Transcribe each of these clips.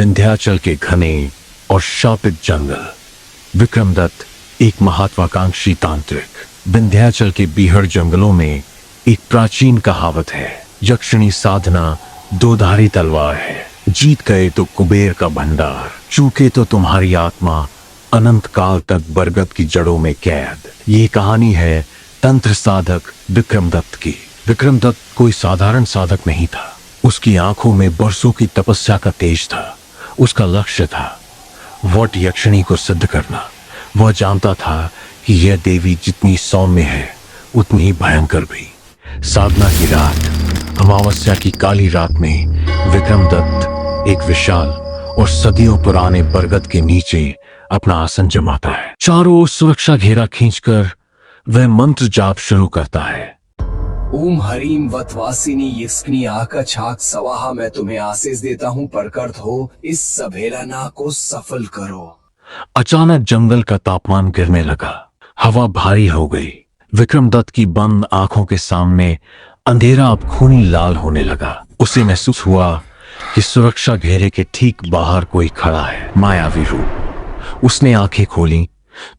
विंध्याचल के घने और शापित जंगल। विक्रमदत्त एक महत्वाकांक्षी तांत्रिक। विंध्याचल के बीहड़ जंगलों में एक प्राचीन कहावत है, यक्षिणी साधना दोधारी तलवार है। जीत गए तो कुबेर का भंडार, चूके तो तुम्हारी आत्मा अनंत काल तक बरगद की जड़ों में कैद। ये कहानी है तंत्र साधक विक्रमदत्त की। विक्रमदत्त कोई साधारण साधक नहीं था। उसकी आंखों में बरसों की तपस्या का तेज था। उसका लक्ष्य था वट यक्षिणी को सिद्ध करना। वह जानता था कि यह देवी जितनी सौम्य है उतनी ही भयंकर भी। साधना की रात, अमावस्या की काली रात में विक्रमदत्त एक विशाल और सदियों पुराने बरगद के नीचे अपना आसन जमाता है। चारों ओर सुरक्षा घेरा खींचकर वह मंत्र जाप शुरू करता है। ओम हरीम वतवासिनी यस्कनी आका छाक सवाहा। मैं तुम्हें आशीष देता हूँ, प्रकट हो, इस सभेलना को सफल करो। अचानक जंगल का तापमान गिरने लगा। हवा भारी हो गई। विक्रमदत्त की बंद आंखों के सामने अंधेरा अब खूनी लाल होने लगा। उसे महसूस हुआ कि सुरक्षा घेरे के ठीक बाहर कोई खड़ा है, मायावी रूप। उसने आंखें खोली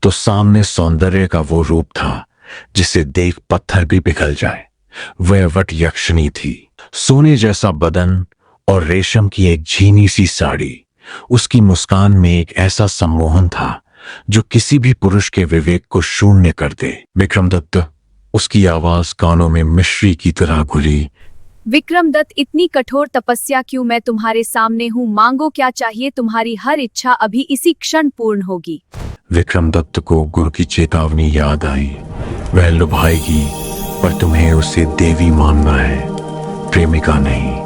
तो सामने सौंदर्य का वो रूप था जिसे देख पत्थर भी पिघल जाए। वह वट यक्षिणी थी। सोने जैसा बदन और रेशम की एक झीनी सी साड़ी। उसकी मुस्कान में एक ऐसा सम्मोहन था जो किसी भी पुरुष के विवेक को शून्य कर दे। विक्रमदत्त, उसकी आवाज कानों में मिश्री की तरह घुली। विक्रमदत्त, इतनी कठोर तपस्या क्यों? मैं तुम्हारे सामने हूँ, मांगो क्या चाहिए। तुम्हारी हर इच्छा अभी इसी क्षण पूर्ण होगी। विक्रमदत्त को गुरु की चेतावनी याद आई। वह लुभाएगी, पर तुम्हें उसे देवी मानना है, प्रेमिका नहीं।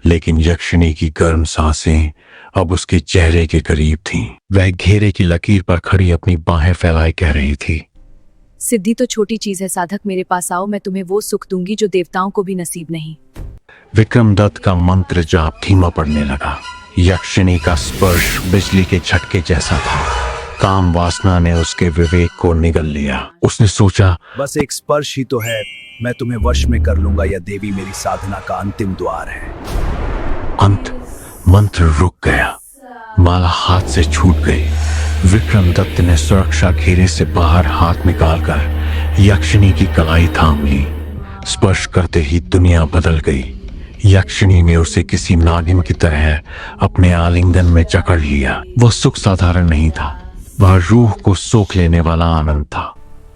लेकिन यक्षिणी की गर्म सांसें अब उसके चेहरे के करीब थीं। वह घेरे की लकीर पर खड़ी अपनी बाहें फैलाए कह रही थी, सिद्धि तो छोटी चीज है साधक, मेरे पास आओ, मैं तुम्हें वो सुख दूंगी जो देवताओं को भी नसीब नहीं। विक्रमदत्त का मंत्र जाप धीमा पड़ने लगा। यक्षिणी का स्पर्श बिजली के झटके जैसा था। काम वासना ने उसके विवेक को निगल लिया। उसने सोचा, बस एक स्पर्श ही तो है, मैं तुम्हें वश में कर लूंगा। यह देवी मेरी साधना का अंतिम द्वार है। अंत मंत्र रुक गया। माला हाथ से छूट गई। विक्रमदत्त ने सुरक्षा घेरे से बाहर हाथ निकालकर यक्षिणी की कलाई थाम ली। स्पर्श करते ही दुनिया बदल गई। यक्षिणी ने उसे किसी नागिन की तरह अपने आलिंगन में जकड़ लिया। वह सुख साधारण नहीं था, वह रूह को सोख लेने वाला आनंद था।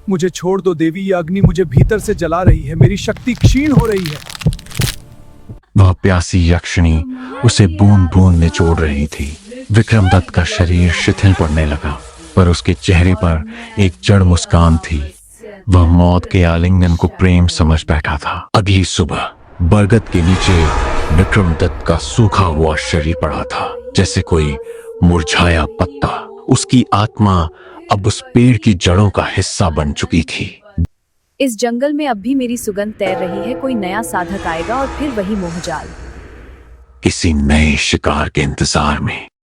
मुझे छोड़ दो देवी, यह अग्नि मुझे भीतर से जला रही है, मेरी शक्ति क्षीण हो रही है। वह प्यासी यक्षिणी उसे बूंद बूंद निचोड़ रही थी। विक्रमदत्त का शरीर शिथिल पड़ने लगा, पर उसके चेहरे पर एक जड़ मुस्कान थी। वह मौत के आलिंगन को प्रेम समझ बैठा था। अगली सुबह बरगद के नीचे विक्रमदत्त का सूखा हुआ शरीर पड़ा था, जैसे कोई मुरझाया पत्ता। उसकी आत्मा अब उस पेड़ की जड़ों का हिस्सा बन चुकी थी। इस जंगल में अब भी मेरी सुगंध तैर रही है। कोई नया साधक आएगा और फिर वही मोहजाल। किसी नए शिकार के इंतजार में